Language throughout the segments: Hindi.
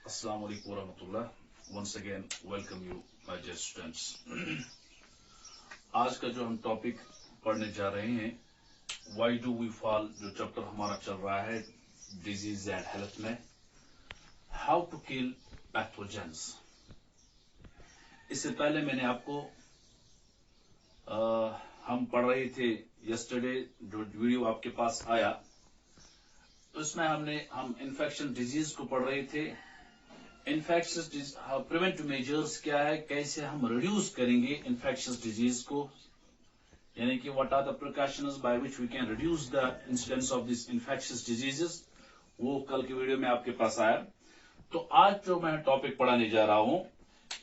Assalamu alaikum warahmatullah. Once again, welcome you, my dear students. आज का जो हम टॉपिक पढ़ने जा रहे हैं, वाई डू वी फॉल, जो चैप्टर हमारा चल रहा है डिजीज एंड हेल्थ में, हाउ टू किल पैथोजेंस। इससे पहले मैंने आपको हम पढ़ रहे थे यस्टरडे, जो वीडियो आपके पास आया उसमें हम इन्फेक्शन डिजीज को पढ़ रहे थे। इन्फेक्शस प्रिवेंटिव मेजर्स क्या है, कैसे हम रिड्यूस करेंगे इन्फेक्शस डिजीज को, यानी कि what are the precautions by which we can reduce the incidence of this infectious diseases, वो कल की वीडियो में आपके पास आया। तो आज जो मैं टॉपिक पढ़ाने जा रहा हूं,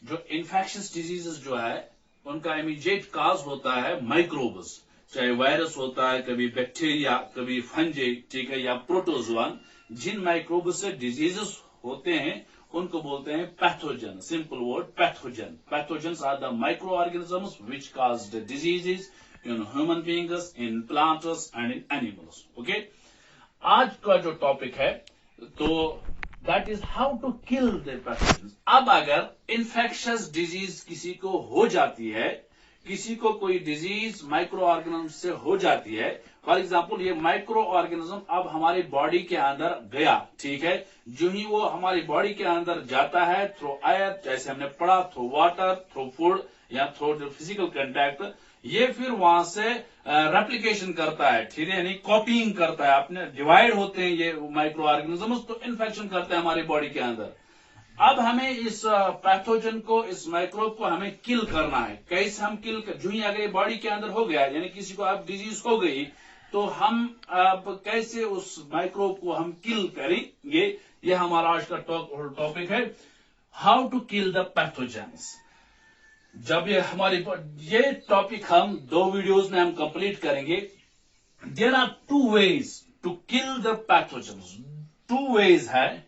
जो इन्फेक्शस डिजीजेस जो है उनका इमीडिएट काज होता है माइक्रोब्स, चाहे वायरस होता है, कभी बैक्टीरिया, कभी फंजी, ठीक है, या प्रोटोजोआन। जिन माइक्रोब से डिजीजेस होते हैं उनको बोलते हैं pathogen. Simple word pathogen. Pathogens are the microorganisms which cause the diseases in human beings, in plants and in animals. Okay, आज का जो टॉपिक है तो that is how to kill the pathogens. अब अगर इन्फेक्शस डिजीज किसी को हो जाती है, किसी को कोई डिजीज माइक्रो ऑर्गेनिज्म से हो जाती है, फॉर एग्जाम्पल ये माइक्रो ऑर्गेनिज्म अब हमारी बॉडी के अंदर गया, ठीक है, जो ही वो हमारी बॉडी के अंदर जाता है थ्रू एयर, जैसे हमने पढ़ा, थ्रू वाटर, थ्रू फूड या थ्रू फिजिकल कंटैक्ट, ये फिर वहां से रेप्लिकेशन करता है, ठीक है, यानी कॉपीइंग करता है, अपने डिवाइड होते हैं ये माइक्रो ऑर्गेनिजम्स, तो इन्फेक्शन करते हैं हमारी बॉडी के अंदर। अब हमें इस पैथोजन को, इस माइक्रोब को हमें किल करना है। कैसे हम किल कर, जो ही अगर बॉडी के अंदर हो गया, यानी किसी को अब डिजीज हो गई, तो हम अब कैसे उस माइक्रोब को हम किल करेंगे, ये हमारा आज का टॉपिक है, how to kill the pathogens. जब ये टॉपिक हम 2 वीडियोस में हम कंप्लीट करेंगे। There are 2 ways to kill the pathogens. 2 ways है।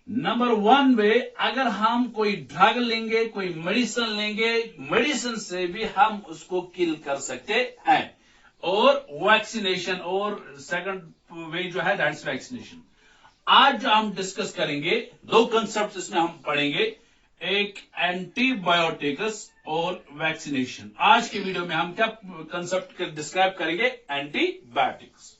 नंबर 1 वे, अगर हम कोई ड्रग लेंगे, कोई मेडिसिन लेंगे, मेडिसिन से भी हम उसको किल कर सकते हैं, और वैक्सीनेशन, और सेकंड वे जो है दैट्स वैक्सीनेशन। आज हम डिस्कस करेंगे 2 कंसेप्ट इसमें हम पढ़ेंगे, एक एंटीबायोटिक्स और वैक्सीनेशन। आज के वीडियो में हम क्या कंसेप्ट डिस्क्राइब करेंगे, एंटीबायोटिक्स।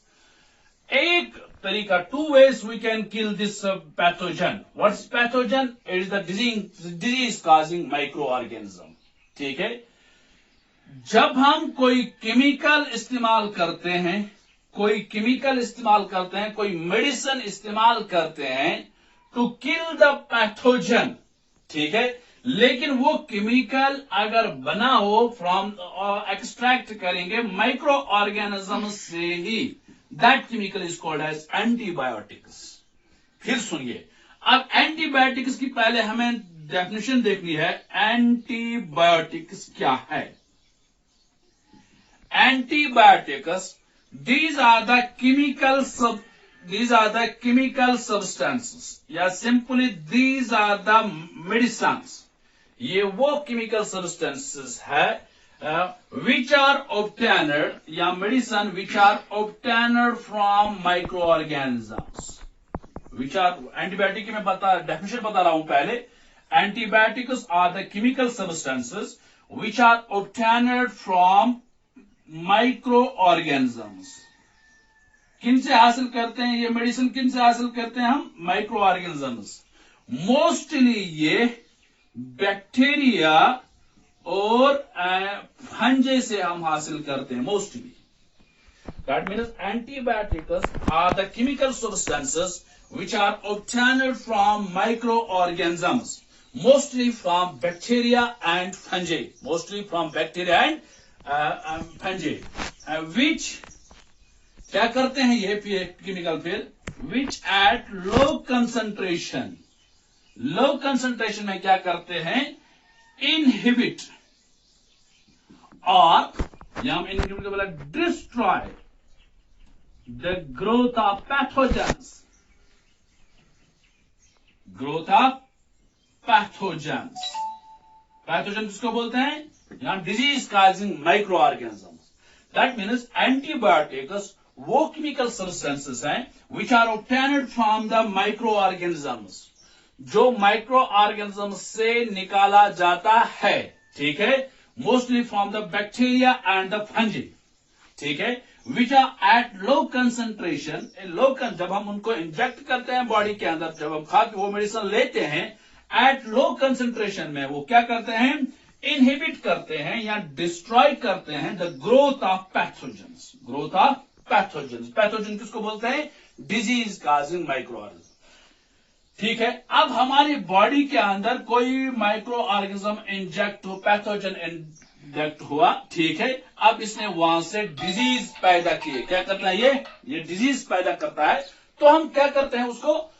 एक तरीका, 2 ways we can kill this pathogen. What's pathogen? It is the disease causing microorganism. ठीक है, जब हम कोई केमिकल इस्तेमाल करते हैं, कोई मेडिसिन इस्तेमाल करते हैं टू किल द पैथोजन, ठीक है, लेकिन वो केमिकल अगर बना हो फ्रॉम, एक्सट्रैक्ट करेंगे माइक्रो ऑर्गेनिज्म से ही, that chemical is called as antibiotics. फिर सुनिए, अब एंटीबायोटिक्स की पहले हमें डेफिनेशन देखनी है। एंटीबायोटिक्स क्या है? Antibiotics, these are the chemical substances, या simply these are the medicines। ये वो केमिकल सब्सटेंसेस है which are obtained, या medicine which are obtained from microorganisms, which are, antibiotic की मैं डेफिनेशन बता रहा हूं पहले। Antibiotics are the chemical substances which are obtained from microorganisms। किन से हासिल करते हैं ये मेडिसिन, किन से हासिल करते हैं हम? Microorganisms. मोस्टली ये बैक्टीरिया और फंजे से हम हासिल करते हैं, mostly. That means antibiotics are the chemical substances which are obtained from microorganisms, mostly from bacteria and fungi, which क्या करते हैं ये केमिकल फिर, which at low concentration में क्या करते हैं, inhibit और या हम इनहिबिट बोला destroy the growth of pathogens, pathogen किसको बोलते हैं? यहां disease causing microorganisms. That means antibiotics वो केमिकल सब्सटेंसेस हैं which are obtained from the microorganisms. जो माइक्रो ऑर्गेनिज्म से निकाला जाता है, ठीक है, mostly from the bacteria and the fungi, ठीक है, which are at low concentration, जब हम उनको इंजेक्ट करते हैं बॉडी के अंदर, जब हम खा के वो मेडिसिन लेते हैं एट लो कंसेंट्रेशन में, वो क्या करते हैं, इनहिबिट करते हैं या डिस्ट्रॉय करते हैं the growth of pathogens, growth of pathogens. Pathogen किसको बोलते हैं, डिजीज काजिंग माइक्रो ऑर्गेनिज्म, ठीक है। अब हमारी बॉडी के अंदर कोई माइक्रो ऑर्गेनिज्म इंजेक्ट हो, पैथोजन इंजेक्ट हुआ, ठीक है, अब इसने वहां से डिजीज पैदा किए, क्या करता है ये डिजीज पैदा करता है, तो हम क्या करते हैं, उसको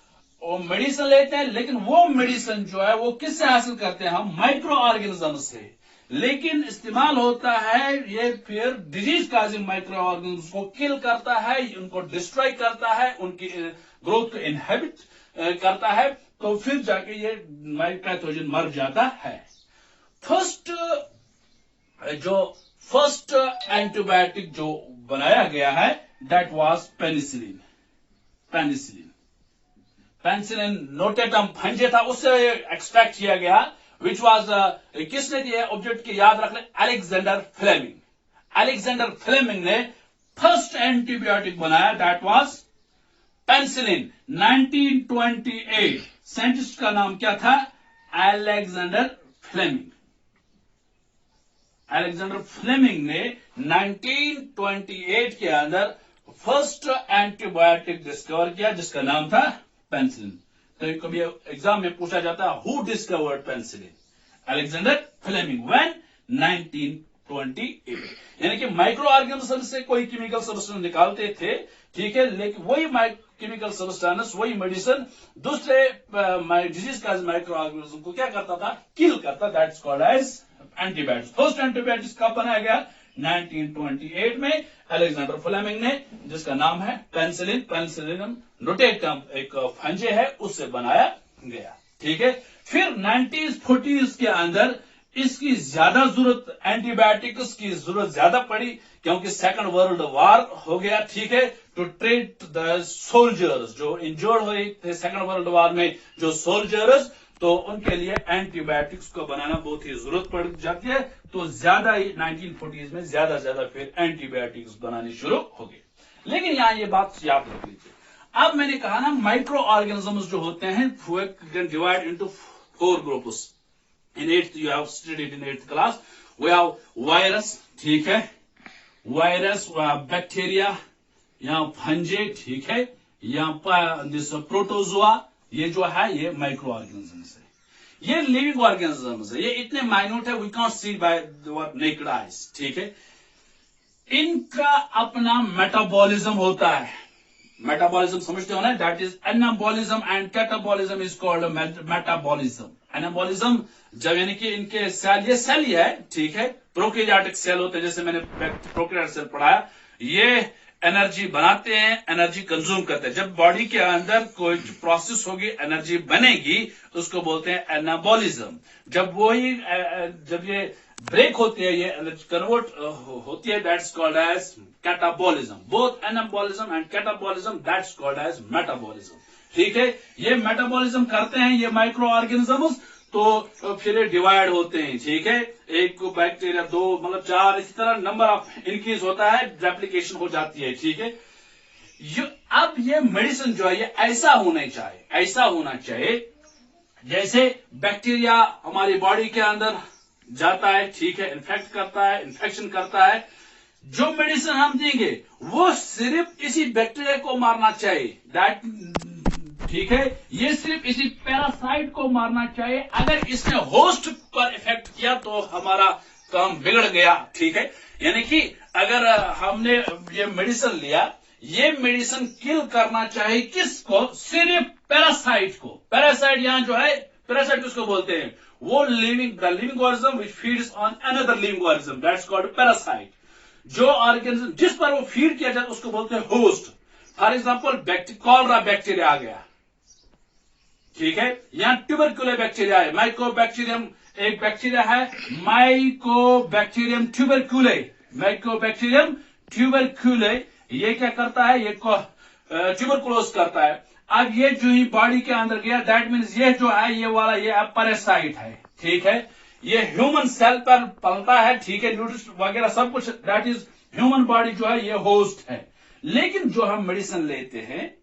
मेडिसिन लेते हैं, लेकिन वो मेडिसिन जो है वो किससे हासिल करते हैं, हम माइक्रो ऑर्गेनिज्म से, लेकिन इस्तेमाल होता है ये फिर डिजीज काजिंग माइक्रो ऑर्गेनिज्म को किल करता है, उनको डिस्ट्रॉय करता है, उनकी ग्रोथ को इनहिबिट करता है, तो फिर जाके ये पैथोजन मर जाता है। फर्स्ट एंटीबायोटिक जो बनाया गया है that was penicillin. Penicillin notatum फंजे था, उससे एक्सट्रैक्ट किया गया, विच वाज किसने दिया ऑब्जेक्ट की याद रख ले, अलेक्जेंडर फ्लेमिंग ने फर्स्ट एंटीबायोटिक बनाया, दैट वाज पेनिसिलिन 1928। साइंटिस्ट का नाम क्या था, अलेक्जेंडर फ्लेमिंग ने 1928 के अंदर फर्स्ट एंटीबायोटिक डिस्कवर किया, जिसका नाम था पेनिसिलिन। तो कभी एग्जाम में पूछा जाता है who discovered penicillin, Alexander Fleming, when 1928। यानी कि माइक्रो ऑर्गेनिज्म से कोई केमिकल सब्सटेंस निकालते थे, ठीक है, लेकिन वही केमिकल सब्सटेंस, वही मेडिसिन दूसरे डिजीज का माइक्रो ऑर्गेनिज्म को क्या करता था, किल करता, that's called as antibiotics. First antibiotics कब बनाया गया, 1928 में अलेक्जेंडर फ्लेमिंग ने, जिसका नाम है पेनिसिलिन। पेनिसिलिन नोटेटम एक फंजे है, उससे बनाया गया, ठीक है। फिर 1940s के अंदर इसकी ज्यादा जरूरत, एंटीबायोटिक्स की जरूरत ज्यादा पड़ी, क्योंकि सेकंड वर्ल्ड वॉर हो गया, ठीक है, टू ट्रीट द सोल्जर्स जो इंजर्ड हुए थे सेकंड वर्ल्ड वॉर में, जो सोल्जर्स, तो उनके लिए एंटीबायोटिक्स को बनाना बहुत ही जरूरत पड़ जाती है, तो ज्यादा ही 1940s में ज्यादा फिर एंटीबायोटिक्स बनानी शुरू हो गई। लेकिन यहां ये बात याद रख लीजिए, अब मैंने कहा ना माइक्रो ऑर्गेनिजम्स जो होते हैं divide into 4 groups. In 8th you have studied in 8th class, we have virus, ठीक है, वायरस, बैक्टीरिया, यहाँ फंजे, ठीक है, यहाँ प्रोटोजोआ, ये जो है ये माइक्रो ऑर्गेनिजम्स है, ये लिविंग ऑर्गेनिजम्स है, ये इतने माइन्यूट है we can't see by naked eyes, ठीक है। इनका अपना मेटाबॉलिज्म होता है, मेटाबॉलिज्म समझते हो ना, that is anabolism and catabolism is called metabolism. Anabolism जब यानी कि इनके सेल, ये सेल ही है, ठीक है, प्रोकैरियोटिक सेल होते हैं, जैसे मैंने प्रोकैरियोटिक सेल पढ़ाया, ये एनर्जी बनाते हैं, एनर्जी कंज्यूम करते हैं। जब बॉडी के अंदर कोई प्रोसेस होगी, एनर्जी बनेगी, उसको बोलते हैं एनाबॉलिज्म। जब ये ब्रेक होती है, ये एनर्जी कन्वर्ट होती है, that's called as catabolism. Both anabolism and catabolism that's called as metabolism, ठीक है। ये मेटाबॉलिज्म करते हैं ये माइक्रो ऑर्गेनिजम्स, तो फिर डिवाइड होते हैं, ठीक है, एक बैक्टीरिया, 2, मतलब 4, इसी तरह नंबर ऑफ इंक्रीज होता है, रेप्लिकेशन हो जाती है, ठीक है। अब ये मेडिसिन जो है ये ऐसा होना चाहिए जैसे बैक्टीरिया हमारी बॉडी के अंदर जाता है, ठीक है, इन्फेक्ट करता है, इन्फेक्शन करता है, जो मेडिसिन हम देंगे वो सिर्फ इसी बैक्टीरिया को मारना चाहिए, ठीक है, ये सिर्फ इसी पैरासाइट को मारना चाहिए। अगर इसने होस्ट पर इफेक्ट किया तो हमारा काम बिगड़ गया, ठीक है। यानी कि अगर हमने ये मेडिसिन लिया, ये मेडिसिन किल करना चाहिए किसको, सिर्फ पैरासाइट को। पैरासाइट यहां जो है, पैरासाइट किसको बोलते हैं, वो the living organism which feeds on another living organism, that's called parasite. जो ऑर्गेनिज्म जिस पर वो फीड किया जाता है उसको बोलते हैं host. For example cholera bacteria आ गया, ठीक है, यहां ट्यूबरक्यूले बैक्टीरिया है, माइकोबैक्टीरियम एक बैक्टीरिया है, माइकोबैक्टीरियम ट्यूबरक्यूले, ये क्या करता है, ये ट्यूबरकुलोज करता है। अब ये जो ही बॉडी के अंदर गया, दैट मीन्स ये जो है ये वाला ये पैरासाइट है, ठीक है। ये ह्यूमन सेल पर पलता है, ठीक है, न्यूट्रिशन वगैरह सब कुछ, दैट इज ह्यूमन बॉडी जो है ये होस्ट है। लेकिन जो हम मेडिसिन लेते हैं,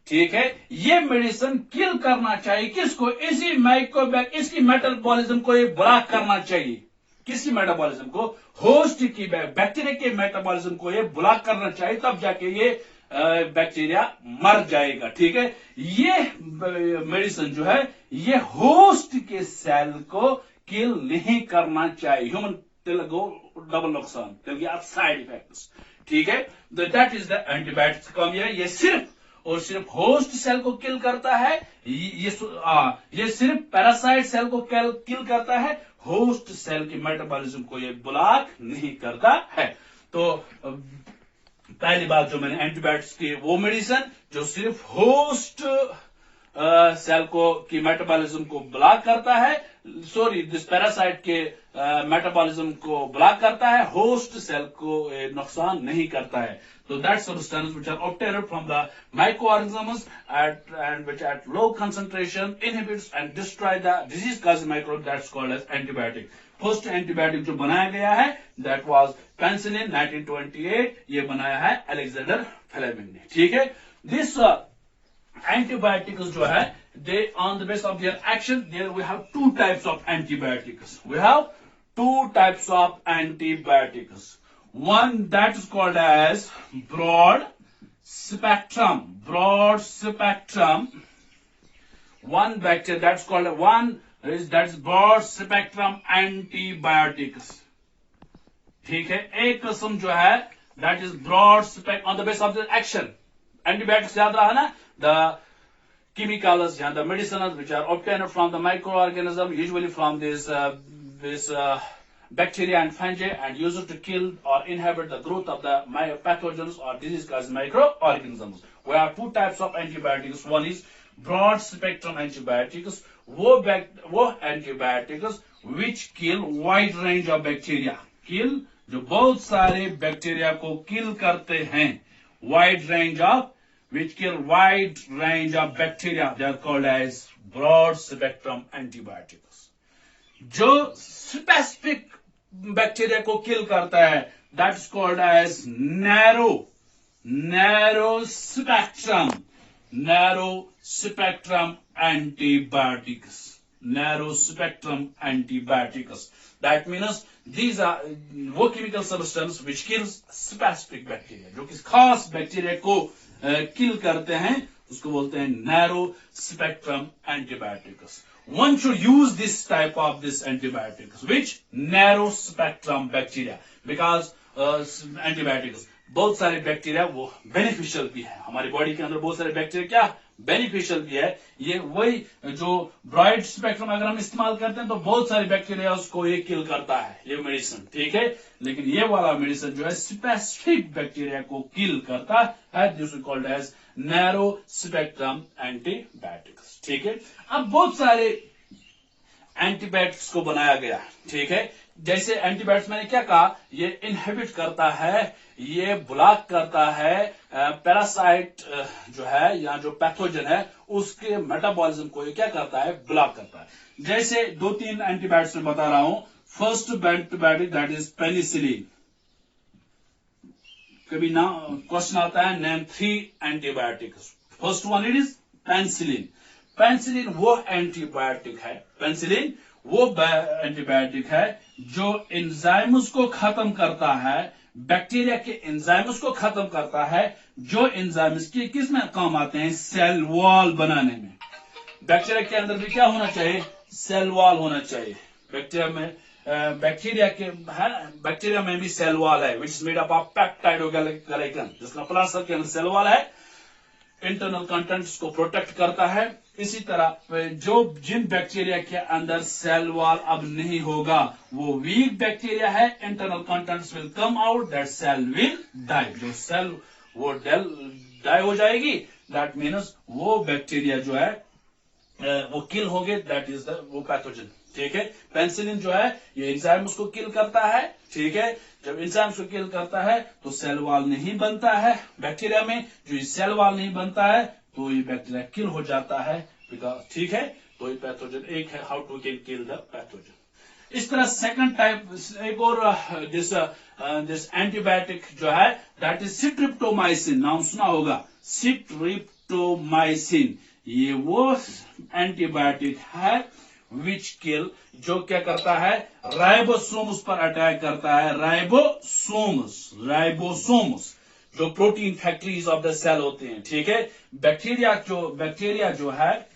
ठीक है, ये मेडिसिन किल करना चाहिए किसको? इसी माइक्रोबैक, इसकी मेटाबॉलिज्म को ये ब्लॉक करना चाहिए। किसकी मेटाबॉलिज्म को? होस्ट की, बैक्टीरिया के मेटाबॉलिज्म को ये ब्लॉक करना चाहिए, तब जाके ये बैक्टीरिया मर जाएगा, ठीक है। ये मेडिसिन जो है ये होस्ट के सेल को किल नहीं करना चाहिए। ह्यूमन डबल नुकसान, आप साइड इफेक्ट्स, ठीक है। दैट इज द एंटीबायोटिक्स कम, ये सिर्फ और सिर्फ होस्ट सेल को किल करता है। ये सिर्फ पैरासाइट सेल को किल करता है, होस्ट सेल की मेटाबॉलिज्म को ये ब्लॉक नहीं करता है। तो पहली बात जो मैंने एंटीबायोटिक्स की, वो मेडिसिन जो सिर्फ होस्ट सेल को की मेटाबॉलिज्म को ब्लॉक करता है, सॉरी दिस पैरासाइट के मेटाबॉलिज्म को ब्लॉक करता है, होस्ट सेल को नुकसान नहीं करता है। So that substance which are obtained from the microorganisms and which at low concentration inhibits and destroy the disease-causing microbe, that's called as antibiotic. First antibiotic जो बनाया गया है that was penicillin 1928, ये बनाया है अलेक्जेंडर फ्लेमिंग ने, ठीक है। This antibiotics जो है they on the basis of their action there we have two types of antibiotics. We have two types of antibiotics. One that is called as broad spectrum. One bacteria that's called that's broad spectrum antibiotics. ठीक है, एक किस्म जो है that is broad spectrum on the basis of the action. Antibiotics याद रहा ना, the chemicals and the medicines which are obtained from the microorganism, usually from this bacteria and fungi, and used to kill or inhibit the growth of the pathogens or disease-causing microorganisms. We have two types of antibiotics. One is broad spectrum antibiotics. वो antibiotics which kill wide range of bacteria. Kill जो बहुत सारे बैक्टीरिया को किल करते हैं. Wide range of which kill wide range of bacteria. They are called as broad spectrum antibiotics. जो स्पेसिफिक बैक्टीरिया को किल करता है that is called as narrow spectrum antibiotics that means these are वो chemical substance which kills specific bacteria, जो कि खास बैक्टीरिया को किल करते हैं, उसको बोलते हैं narrow spectrum antibiotics. One should use this type of this antibiotics, which narrow spectrum bacteria, because antibiotics बहुत सारे बैक्टीरिया वो बेनिफिशियल भी है. हमारी बॉडी के अंदर बहुत सारे बैक्टीरिया क्या बेनिफिशियल भी है. ये वही जो ब्रॉड स्पेक्ट्रम अगर हम इस्तेमाल करते हैं तो बहुत सारे बैक्टीरिया उसको ये किल करता है ये मेडिसिन, ठीक है. लेकिन ये वाला मेडिसिन जो है स्पेसिफिक बैक्टीरिया को किल करता है, this is called as narrow spectrum antibiotics, ठीक है. अब बहुत सारे एंटीबायोटिक्स को बनाया गया, ठीक है. जैसे एंटीबायोटिक्स मैंने क्या कहा, ये इनहिबिट करता है, ये ब्लॉक करता है पैरासाइट जो है या जो पैथोजन है उसके मेटाबॉलिज्म को ये क्या करता है, ब्लॉक करता है. जैसे 2-3 एंटीबायोटिक्स में बता रहा हूं. First antibiotic that is penicillin. कभी ना क्वेश्चन आता है name 3 antibiotics. First one it is penicillin. Penicillin वो एंटीबायोटिक है, पेनिसिलिन वो एंटीबायोटिक है जो एंजाइम्स को खत्म करता है, बैक्टीरिया के एंजाइम्स को खत्म करता है, जो एंजाइम्स के किस में काम आते हैं, सेल वॉल बनाने में. बैक्टीरिया के अंदर भी क्या होना चाहिए, सेल वॉल होना चाहिए. बैक्टीरिया में भी सेल वॉल है which is made up of peptidoglycan, जिसका प्लास्टर के अंदर सेल वॉल है, इंटरनल कंटेंट्स को प्रोटेक्ट करता है. इसी तरह जो जिन बैक्टीरिया के अंदर सेल वॉल अब नहीं होगा वो वीक बैक्टीरिया है, internal contents will come out, that cell will die. जो सेल वो डाई हो जाएगी, दैट मीन्स वो बैक्टीरिया जो है वो किल हो गए, दैट इज वो पैथोजन, ठीक है. पेनिसिलिन जो है ये एंजाइम्स को किल करता है, ठीक है. जब एंजाइम्स को किल करता है तो सेल वॉल नहीं बनता है बैक्टीरिया में. जो सेल वॉल नहीं बनता है तो ये बैक्टीरिया किल हो जाता है, बिकॉज ठीक है। तो ये पैथोजन एक है, how to can kill the pathogen. इस तरह सेकंड टाइप एक और दिस एंटीबायोटिक जो है दैट इज सिट्रिप्टोमाइसिन, नाम सुना होगा, सिट्रिप्टोमाइसिन। ये वो एंटीबायोटिक है विच किल, जो क्या करता है, राइबोसोम्स पर अटैक करता है। राइबोसोम्स जो protein factories of the cell होते हैं, ठीक है। बैक्टीरिया जो है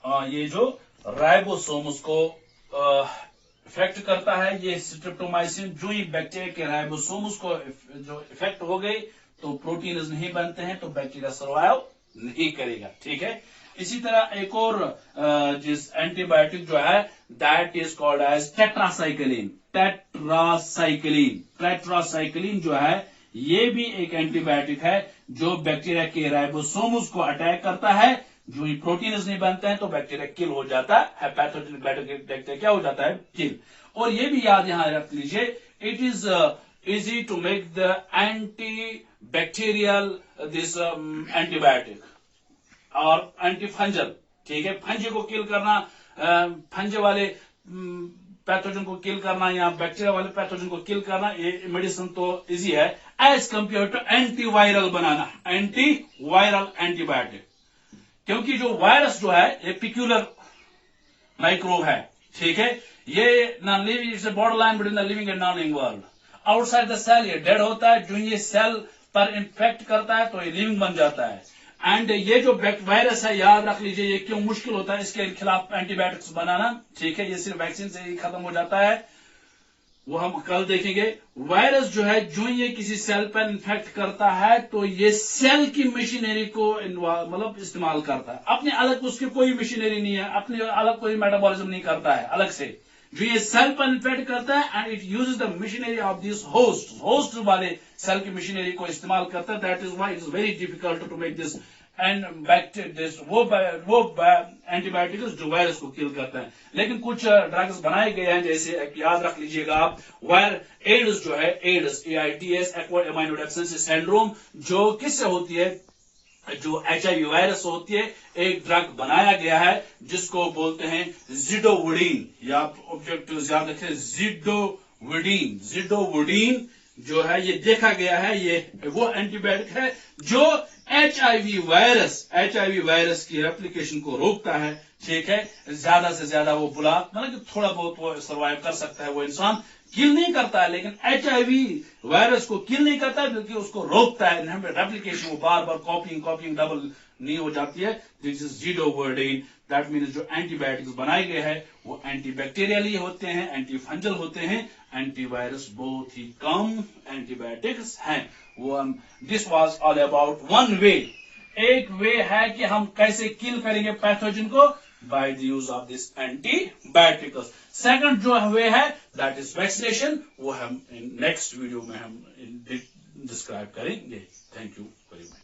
ये जो राइबोसोम्स को इफेक्ट करता है, ये सिट्रिप्टोमाइसिन जो ही बैक्टीरिया के राइबोसोम्स को जो इफेक्ट हो गई तो प्रोटीन नहीं बनते हैं, तो बैक्टीरिया सर्वाइव नहीं करेगा, ठीक है। इसी तरह एक और जिस एंटीबायोटिक जो है that is called as tetracycline. Tetracycline जो है ये भी एक एंटीबायोटिक है जो बैक्टीरिया के राइबोसोम्स को अटैक करता है। जो ही प्रोटीन्स नहीं बनते हैं तो बैक्टीरिया किल हो जाता है, पैथोजेनिक बैक्टीरिया क्या हो जाता है, किल। और ये भी याद यहां रख लीजिए, it is easy to make the anti bacterial this antibiotic और एंटी फंजल, ठीक है। फंजे को किल करना, फंजे वाले पैथोजन को किल करना या बैक्टीरिया वाले पैथोजन को किल करना, ये मेडिसिन तो इजी है एज कंपेयर टू एंटीवायरल बनाना, एंटीवायरल एंटीबायोटिक। क्योंकि जो वायरस जो है ये पिक्यूलर माइक्रोब है, ठीक है। ये non living, it's a border line between the living and non living world. Outside the cell ये डेड होता है, जो ये सेल पर इन्फेक्ट करता है तो ये लिविंग बन जाता है। एंड ये जो वायरस है, याद रख लीजिए ये क्यों मुश्किल होता है इसके खिलाफ एंटीबायोटिक्स बनाना, ठीक है। ये सिर्फ वैक्सीन से ही खत्म हो जाता है, वो हम कल देखेंगे। वायरस जो है जो ये किसी सेल पर इन्फेक्ट करता है तो ये सेल की मशीनरी को मतलब इस्तेमाल करता है। अपने अलग उसकी कोई मशीनरी नहीं है, अपने अलग कोई मेटाबॉलिज्म नहीं करता है अलग से। जो ये सेल पर इन्फेक्ट करता है and it uses the machinery of this host वाले सेल की मशीनरी को इस्तेमाल करता है। That is why it is very difficult to make this and वो एंटीबायोटिक्स जो वायरस को किल करता है। लेकिन कुछ ड्रग्स बनाए गए हैं, जैसे याद रख लीजिएगा आप, एड्स जो है, AIDS AIDS acquired amino deficiency syndrome, जो किससे होती है, जो HIV वायरस होती है। एक ड्रग बनाया गया है जिसको बोलते हैं जिडोवुडीन, या ऑब्जेक्टिव याद रखें, जिडोवुडीन जो है ये देखा गया है, ये वो एंटीबायोटिक है जो HIV वायरस की रेप्लिकेशन को रोकता है, ठीक है। ज्यादा से ज्यादा वो बुला, मतलब कि थोड़ा बहुत वो सर्वाइव कर सकता है वो इंसान, किल नहीं करता है, लेकिन HIV वायरस को किल नहीं करता है बल्कि उसको रोकता है। रेप्लिकेशन वो बार बार कॉपिंग डबल नहीं हो जाती है। This is zidovudine. That means जो एंटीबायोटिक्स बनाए गए हैं वो एंटीबैक्टीरियल ही होते हैं, एंटी फंजल होते हैं, एंटीवायरस बहुत ही कम एंटीबायोटिक्स हैं। वो this was all about one way. एक वे है कि हम कैसे किल करेंगे पैथोजन को, by the use of this antibiotics. Second जो वे है दैट इज वैक्सीनेशन, वो हम नेक्स्ट वीडियो में हम डिस्क्राइब करेंगे। Thank you very much.